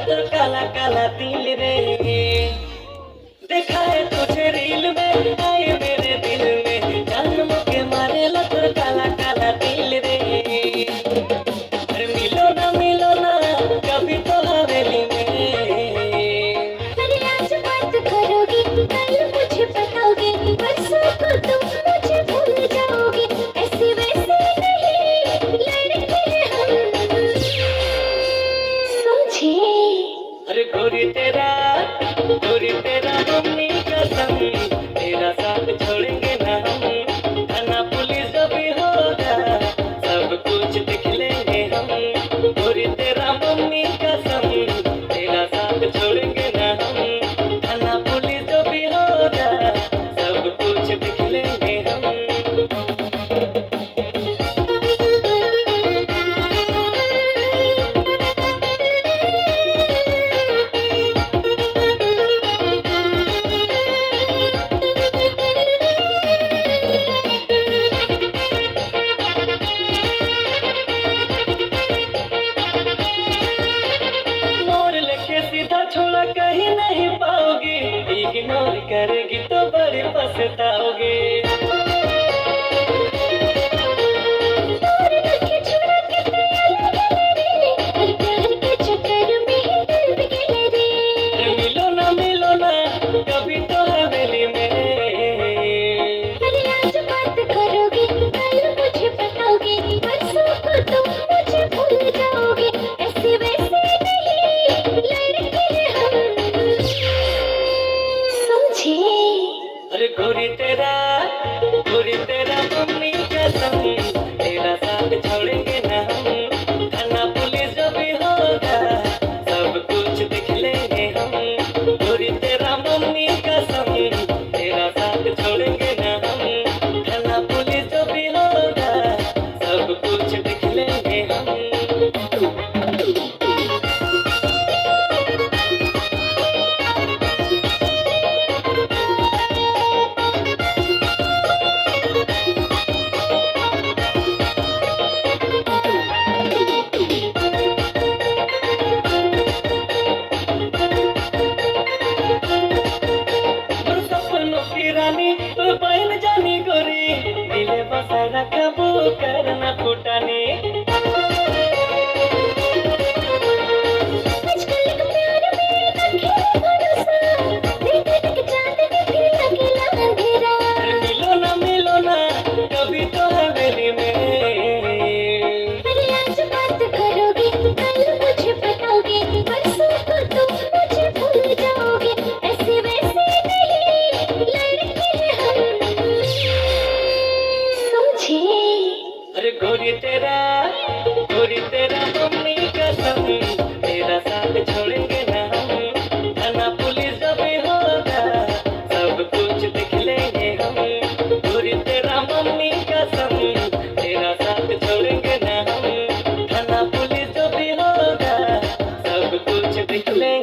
तो काला काला तिल रे। देखा है तुझे रील में, आए मेरे दिल में, जान के मारे ला तो काला काला तिल रे। अरे मिलो ना कभी तो हवेली में। अरे आज बात करोगे, कल मुझे बताओगे, परसों को तुम मुझे भूल जाओगे। ऐसे वैसे नहीं लड़के हैं हम, समझे? अरे गोरी तेरा मम्मी कसम, तेरा साथ छोड़ेंगे ना हम। थाना पुलिस जो भी होगा सब कुछ दिख लेंगे हम। गोरी तेरा मम्मी कसम, तेरा साथ छोड़ेंगे ना हम। थाना पुलिस जो भी होगा सब कुछ दिख लेंगे हम। सीधा छोड़ा कहीं नहीं पाओगे, इग्नोर करेगी तो बड़ी पछताओगे। मिलो ना कभी तो हवेली में। अरे आज बात करोगे, कल मुझे बताओगे, परसों को तुम मुझे भूल जाओगे। ऐसे वैसे नहीं लड़के हैं हम, समझे? अरे गोरी तेरा मम्मी कसम, तेरा साथ छोड़ेंगे ना हम। थाना पुलिस जो भी होगा सब कुछ दिख लेंगे हम। गोरी तेरा मम्मी कसम, तेरा साथ छोड़ेंगे ना हम। थाना पुलिस जो भी होगा सब कुछ दिख लेंगे हम। तो बहन जानी गोरी, दिले बसा रखबू करना फुटानी। आजकल का प्यार में रखे भरोसा, देख देख चांद दिखे अकेला अंधेरा। मिलो ना कभी तो हवेली में। अरे आज बात करोगे, कल मुझे बताओगे, परसों को तुम मुझे भूल जाओगे। ऐसे वैसे नहीं लड़के हैं हम, समझे? अरे गोरी तेरा मम्मी कसम, तेरा साथ छोड़ेंगे ना हम। थाना पुलिस जो भी होगा सब कुछ दिख लेंगे हम। गोरी तेरा मम्मी कसम, तेरा साथ छोड़ेंगे ना हम। थाना पुलिस जो भी होगा सब कुछ दिख लेंगे।